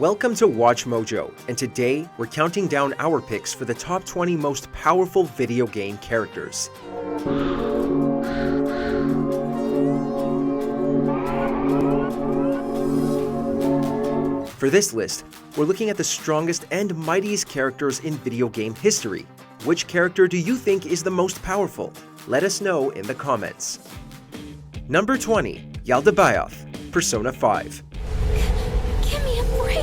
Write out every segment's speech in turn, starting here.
Welcome to Watch Mojo, and today we're counting down our picks for the top 20 most powerful video game characters. For this list, we're looking at the strongest and mightiest characters in video game history. Which character do you think is the most powerful? Let us know in the comments. Number 20. Yaldabaoth, Persona 5. Give me a break!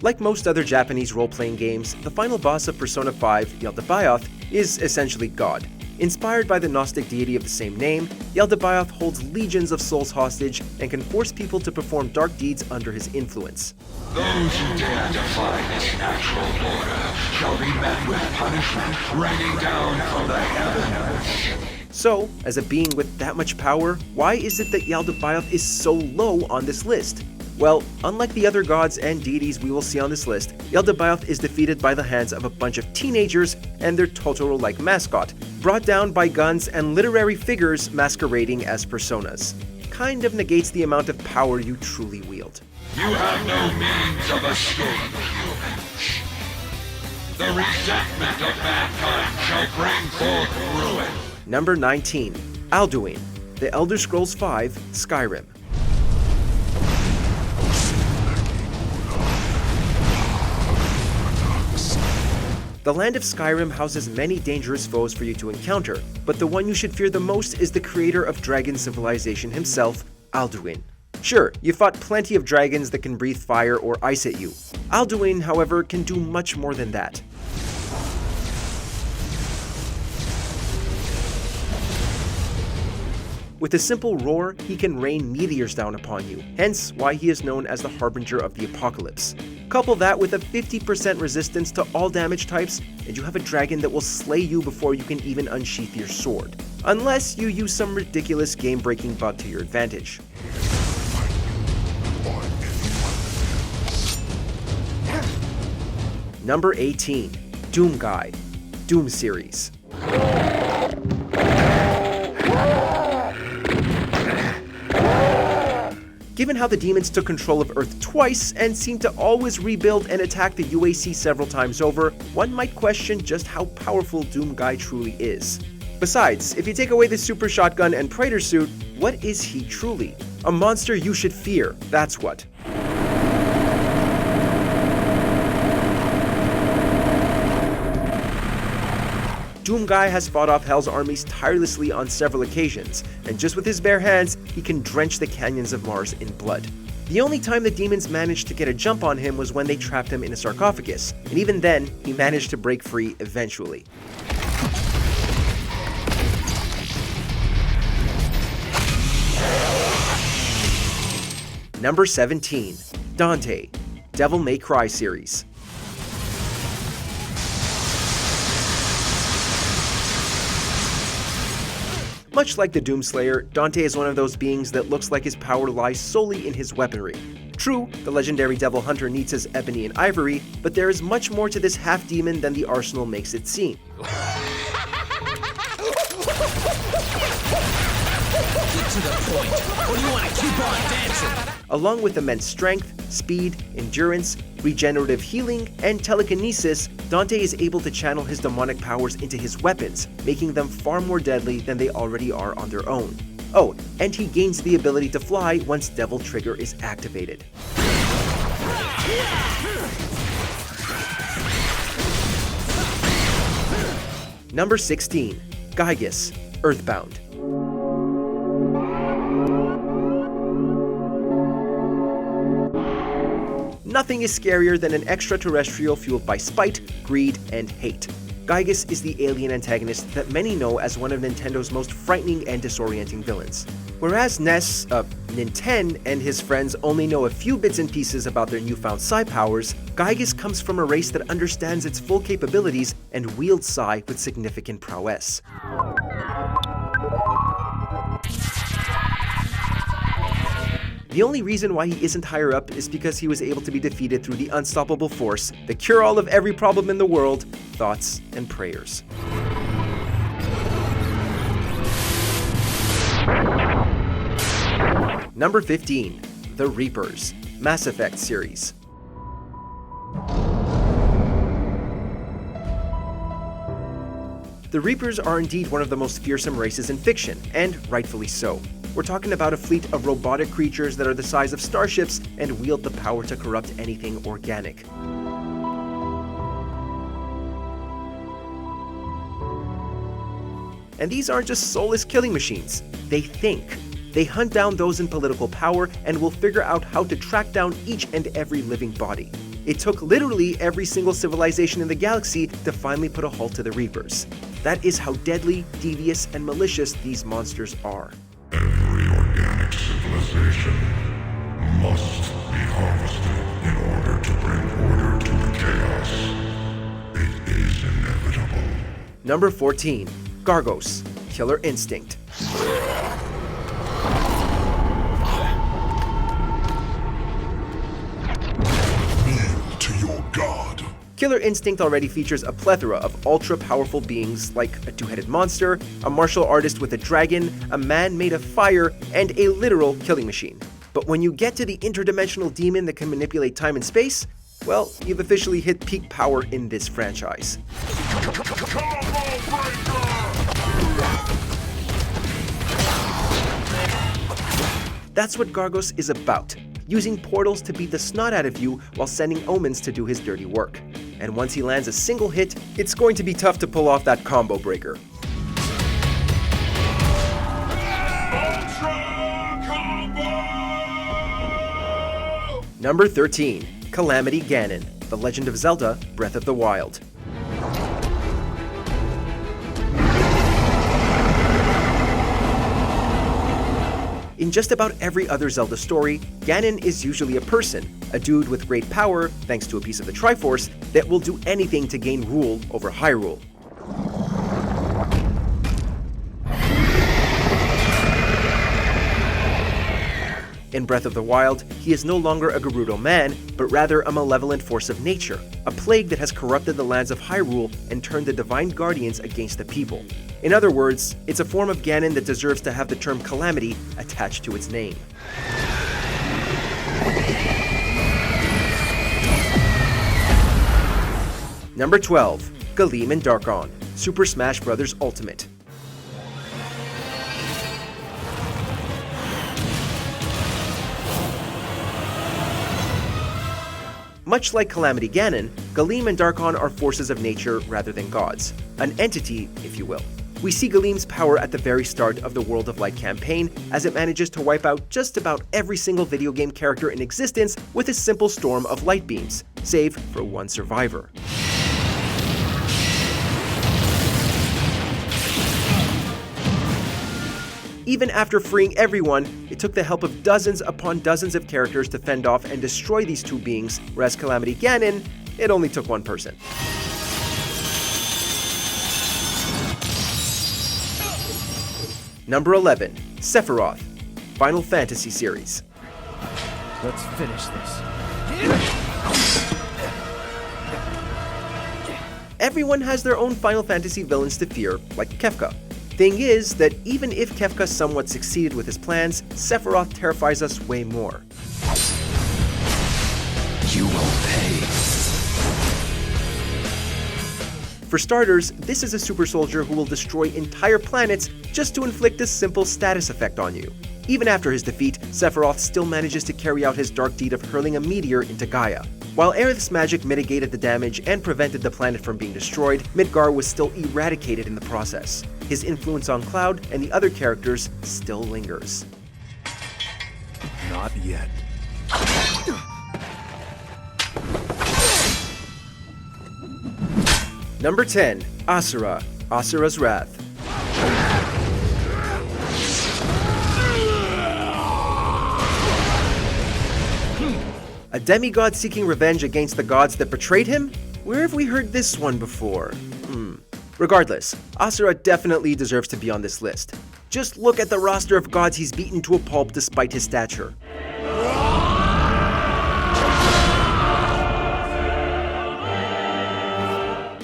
Like most other Japanese role-playing games, the final boss of Persona 5, Yaldabaoth, is essentially God. Inspired by the Gnostic deity of the same name, Yaldabaoth holds legions of souls hostage and can force people to perform dark deeds under his influence. Those who dare defy this natural order shall be met with punishment raining down from the heavens. So, as a being with that much power, why is it that Yaldabaoth is so low on this list? Well, unlike the other gods and deities we will see on this list, Yaldabaoth is defeated by the hands of a bunch of teenagers and their Totoro-like mascot, brought down by guns and literary figures masquerading as personas. Kind of negates the amount of power you truly wield. You have no means of escape, humans. The resentment of mankind shall bring forth ruin. Number 19. Alduin, The Elder Scrolls V: Skyrim. The land of Skyrim houses many dangerous foes for you to encounter, but the one you should fear the most is the creator of dragon civilization himself, Alduin. Sure, you fought plenty of dragons that can breathe fire or ice at you. Alduin, however, can do much more than that. With a simple roar, he can rain meteors down upon you, hence why he is known as the Harbinger of the Apocalypse. Couple that with a 50% resistance to all damage types, and you have a dragon that will slay you before you can even unsheath your sword. Unless you use some ridiculous game-breaking bug to your advantage. Number 18. Doomguy, Doom series. Given how the demons took control of Earth twice and seem to always rebuild and attack the UAC several times over, one might question just how powerful Doomguy truly is. Besides, if you take away the super shotgun and Praetor suit, what is he truly? A monster you should fear, that's what. Doomguy has fought off Hell's armies tirelessly on several occasions, and just with his bare hands, he can drench the canyons of Mars in blood. The only time the demons managed to get a jump on him was when they trapped him in a sarcophagus, and even then, he managed to break free eventually. Number 17. Dante, Devil May Cry series. Much like the Doomslayer, Dante is one of those beings that looks like his power lies solely in his weaponry. True, the legendary Devil Hunter needs his ebony and ivory, but there is much more to this half-demon than the arsenal makes it seem. Get to the point, or do you want to keep on dancing? Along with immense strength, speed, endurance, regenerative healing, and telekinesis, Dante is able to channel his demonic powers into his weapons, making them far more deadly than they already are on their own. Oh, and he gains the ability to fly once Devil Trigger is activated. Number 16. Gargos, Earthbound. Nothing is scarier than an extraterrestrial fueled by spite, greed, and hate. Gargos is the alien antagonist that many know as one of Nintendo's most frightening and disorienting villains. Whereas Nintendo and his friends only know a few bits and pieces about their newfound psi powers, Gargos comes from a race that understands its full capabilities and wields psi with significant prowess. The only reason why he isn't higher up is because he was able to be defeated through the unstoppable force, the cure-all of every problem in the world, thoughts and prayers. Number 15. The Reapers, Mass Effect series. The Reapers are indeed one of the most fearsome races in fiction, and rightfully so. We're talking about a fleet of robotic creatures that are the size of starships and wield the power to corrupt anything organic. And these aren't just soulless killing machines. They think. They hunt down those in political power and will figure out how to track down each and every living body. It took literally every single civilization in the galaxy to finally put a halt to the Reapers. That is how deadly, devious, and malicious these monsters are. Every organic civilization must be harvested in order to bring order to the chaos. It is inevitable. Number 14. Gargos, Killer Instinct. Kneel to your god. Killer Instinct already features a plethora of ultra-powerful beings like a two-headed monster, a martial artist with a dragon, a man made of fire, and a literal killing machine. But when you get to the interdimensional demon that can manipulate time and space, well, you've officially hit peak power in this franchise. That's what Gargos is about, using portals to beat the snot out of you while sending omens to do his dirty work. And once he lands a single hit, it's going to be tough to pull off that combo breaker. Number 13. Calamity Ganon, The Legend of Zelda: Breath of the Wild. In just about every other Zelda story, Ganon is usually a person, a dude with great power, thanks to a piece of the Triforce, that will do anything to gain rule over Hyrule. In Breath of the Wild, he is no longer a Gerudo man, but rather a malevolent force of nature, a plague that has corrupted the lands of Hyrule and turned the Divine Guardians against the people. In other words, it's a form of Ganon that deserves to have the term Calamity attached to its name. Number 12. Galeem and Darkon, Super Smash Bros. Ultimate. Much like Calamity Ganon, Galeem and Darkon are forces of nature rather than gods, an entity, if you will. We see Galeem's power at the very start of the World of Light campaign, as it manages to wipe out just about every single video game character in existence with a simple storm of light beams, save for one survivor. Even after freeing everyone, it took the help of dozens upon dozens of characters to fend off and destroy these two beings, whereas Calamity Ganon, it only took one person. Number 11. Sephiroth, Final Fantasy series. Let's finish this. Everyone has their own Final Fantasy villains to fear, like Kefka. Thing is that even if Kefka somewhat succeeded with his plans, Sephiroth terrifies us way more. You will pay. For starters, this is a super soldier who will destroy entire planets just to inflict a simple status effect on you. Even after his defeat, Sephiroth still manages to carry out his dark deed of hurling a meteor into Gaia. While Aerith's magic mitigated the damage and prevented the planet from being destroyed, Midgar was still eradicated in the process. His influence on Cloud and the other characters still lingers. Not yet. Number 10. Asura, Asura's Wrath. A demigod seeking revenge against the gods that betrayed him? Where have we heard this one before? Regardless, Asura definitely deserves to be on this list. Just look at the roster of gods he's beaten to a pulp despite his stature.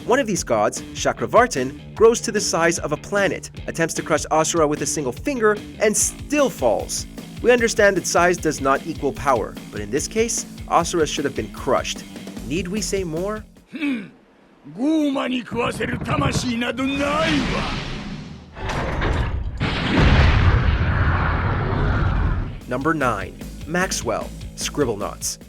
One of these gods, Chakravartin, grows to the size of a planet, attempts to crush Asura with a single finger, and still falls. We understand that size does not equal power, but in this case, Asura should have been crushed. Need we say more? ゴーマに食わせる魂などないわ。Number 9. Maxwell, Scribblenauts.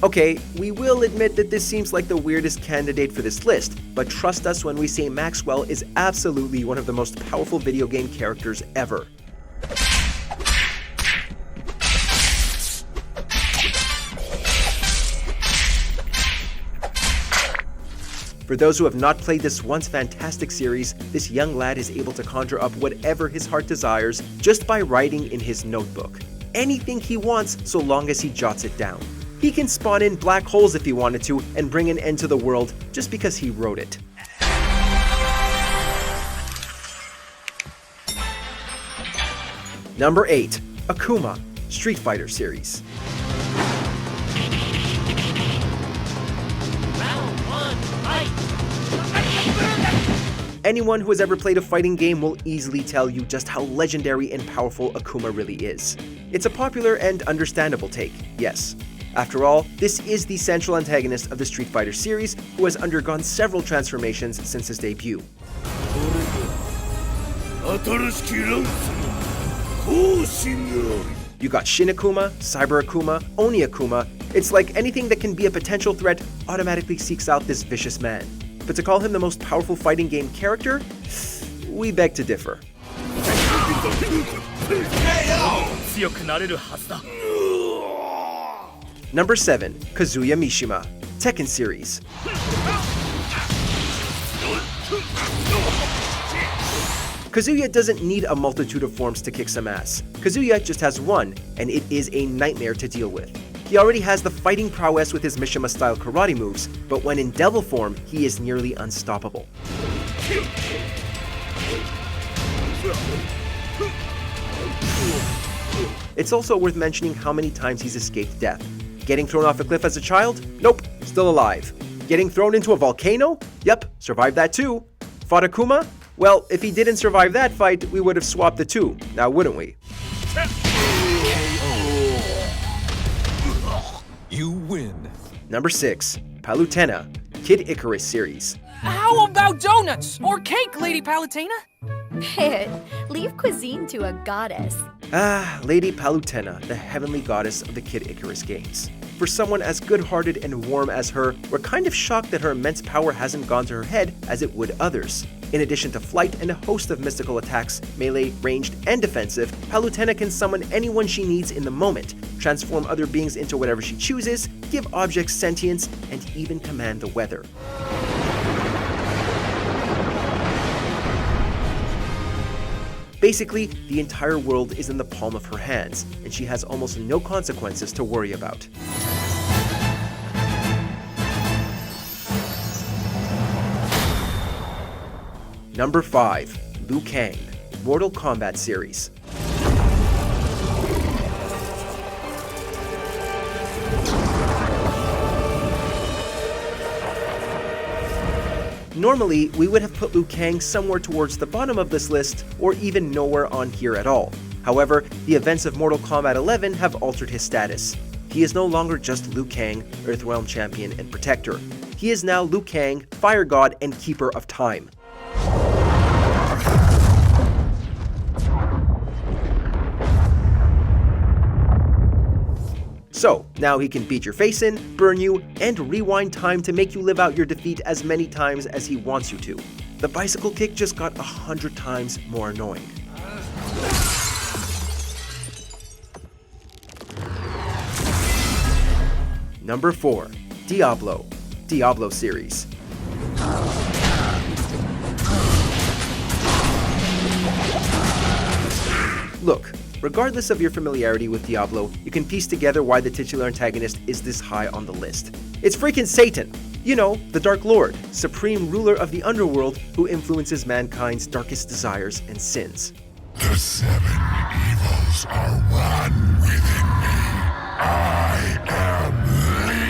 Okay, we will admit that this seems like the weirdest candidate for this list, but trust us when we say Maxwell is absolutely one of the most powerful video game characters ever. For those who have not played this once fantastic series, this young lad is able to conjure up whatever his heart desires just by writing in his notebook. Anything he wants so long as he jots it down. He can spawn in black holes if he wanted to and bring an end to the world just because he wrote it. Number 8. Akuma, Street Fighter series. Anyone who has ever played a fighting game will easily tell you just how legendary and powerful Akuma really is. It's a popular and understandable take, yes. After all, this is the central antagonist of the Street Fighter series who has undergone several transformations since his debut. You got Shin Akuma, Cyber Akuma, Oni Akuma. It's like anything that can be a potential threat automatically seeks out this vicious man. But to call him the most powerful fighting game character? We beg to differ. Number 7. Kazuya Mishima, Tekken series. Kazuya doesn't need a multitude of forms to kick some ass. Kazuya just has one, and it is a nightmare to deal with. He already has the fighting prowess with his Mishima-style karate moves, but when in devil form, he is nearly unstoppable. It's also worth mentioning how many times he's escaped death. Getting thrown off a cliff as a child? Nope, still alive. Getting thrown into a volcano? Yep, survived that too. Fought Akuma? Well, if he didn't survive that fight, we would have swapped the two, now wouldn't we? You win. Number 6. Palutena, Kid Icarus series. How about donuts or cake, Lady Palutena? Pit, leave cuisine to a goddess. Ah, Lady Palutena, the heavenly goddess of the Kid Icarus games. For someone as good-hearted and warm as her, we're kind of shocked that her immense power hasn't gone to her head as it would others. In addition to flight and a host of mystical attacks, melee, ranged, and defensive, Palutena can summon anyone she needs in the moment, transform other beings into whatever she chooses, give objects sentience, and even command the weather. Basically, the entire world is in the palm of her hands, and she has almost no consequences to worry about. Number 5. Liu Kang, Mortal Kombat series. Normally, we would have put Liu Kang somewhere towards the bottom of this list, or even nowhere on here at all. However, the events of Mortal Kombat 11 have altered his status. He is no longer just Liu Kang, Earthrealm champion and protector. He is now Liu Kang, Fire God and Keeper of Time. So, now he can beat your face in, burn you, and rewind time to make you live out your defeat as many times as he wants you to. The bicycle kick just got 100 times more annoying. Number 4. Diablo, Diablo series. Look, regardless of your familiarity with Diablo, you can piece together why the titular antagonist is this high on the list. It's freaking Satan! You know, the Dark Lord, supreme ruler of the underworld who influences mankind's darkest desires and sins. The 7 evils are one within me. I am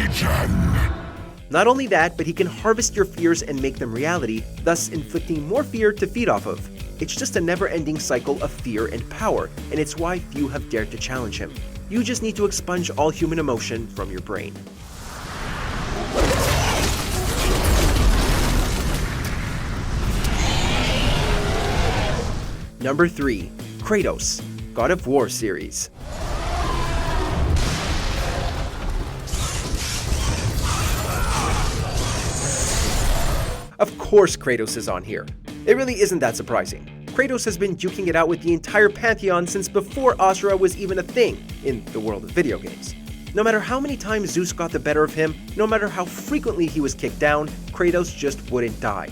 Legion. Not only that, but he can harvest your fears and make them reality, thus inflicting more fear to feed off of. It's just a never-ending cycle of fear and power, and it's why few have dared to challenge him. You just need to expunge all human emotion from your brain. Number 3. Kratos, God of War series. Of course Kratos is on here. It really isn't that surprising. Kratos has been duking it out with the entire pantheon since before Asura was even a thing in the world of video games. No matter how many times Zeus got the better of him, no matter how frequently he was kicked down, Kratos just wouldn't die.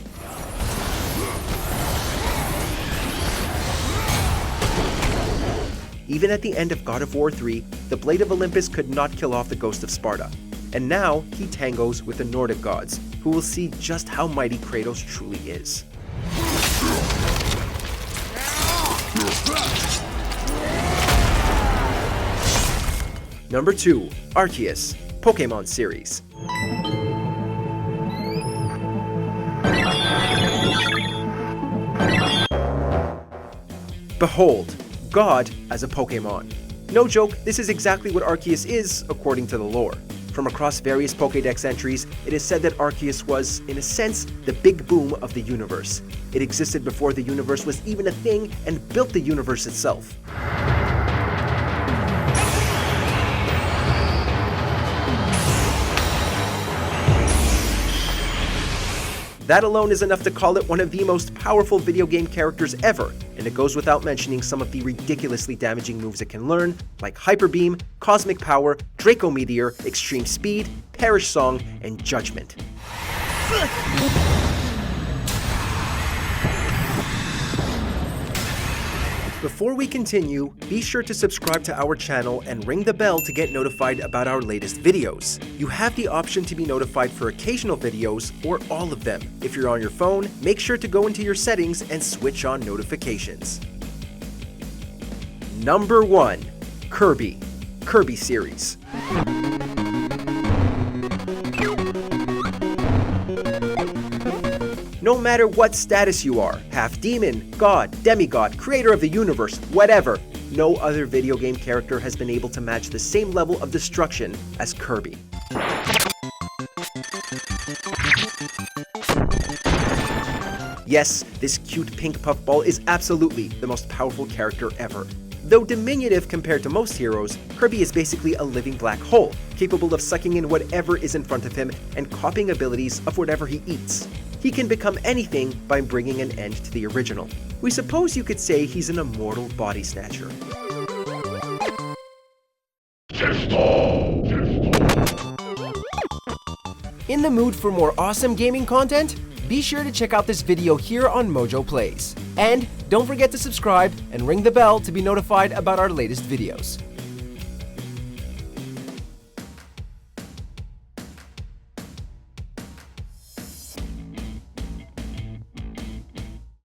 Even at the end of God of War 3, the Blade of Olympus could not kill off the Ghost of Sparta. And now he tangos with the Nordic gods, who will see just how mighty Kratos truly is. Number 2. Arceus, Pokemon series. Behold, God as a Pokemon. No joke, this is exactly what Arceus is, according to the lore. From across various Pokédex entries, it is said that Arceus was, in a sense, the big boom of the universe. It existed before the universe was even a thing and built the universe itself. That alone is enough to call it one of the most powerful video game characters ever, and it goes without mentioning some of the ridiculously damaging moves it can learn, like Hyper Beam, Cosmic Power, Draco Meteor, Extreme Speed, Perish Song, and Judgment. Before we continue, be sure to subscribe to our channel and ring the bell to get notified about our latest videos. You have the option to be notified for occasional videos or all of them. If you're on your phone, make sure to go into your settings and switch on notifications. Number 1. Kirby series. No matter what status you are, half demon, god, demigod, creator of the universe, whatever, no other video game character has been able to match the same level of destruction as Kirby. Yes, this cute pink puffball is absolutely the most powerful character ever. Though diminutive compared to most heroes, Kirby is basically a living black hole, capable of sucking in whatever is in front of him and copying abilities of whatever he eats. He can become anything by bringing an end to the original. We suppose you could say he's an immortal body snatcher. In the mood for more awesome gaming content? Be sure to check out this video here on Mojo Plays. And don't forget to subscribe and ring the bell to be notified about our latest videos.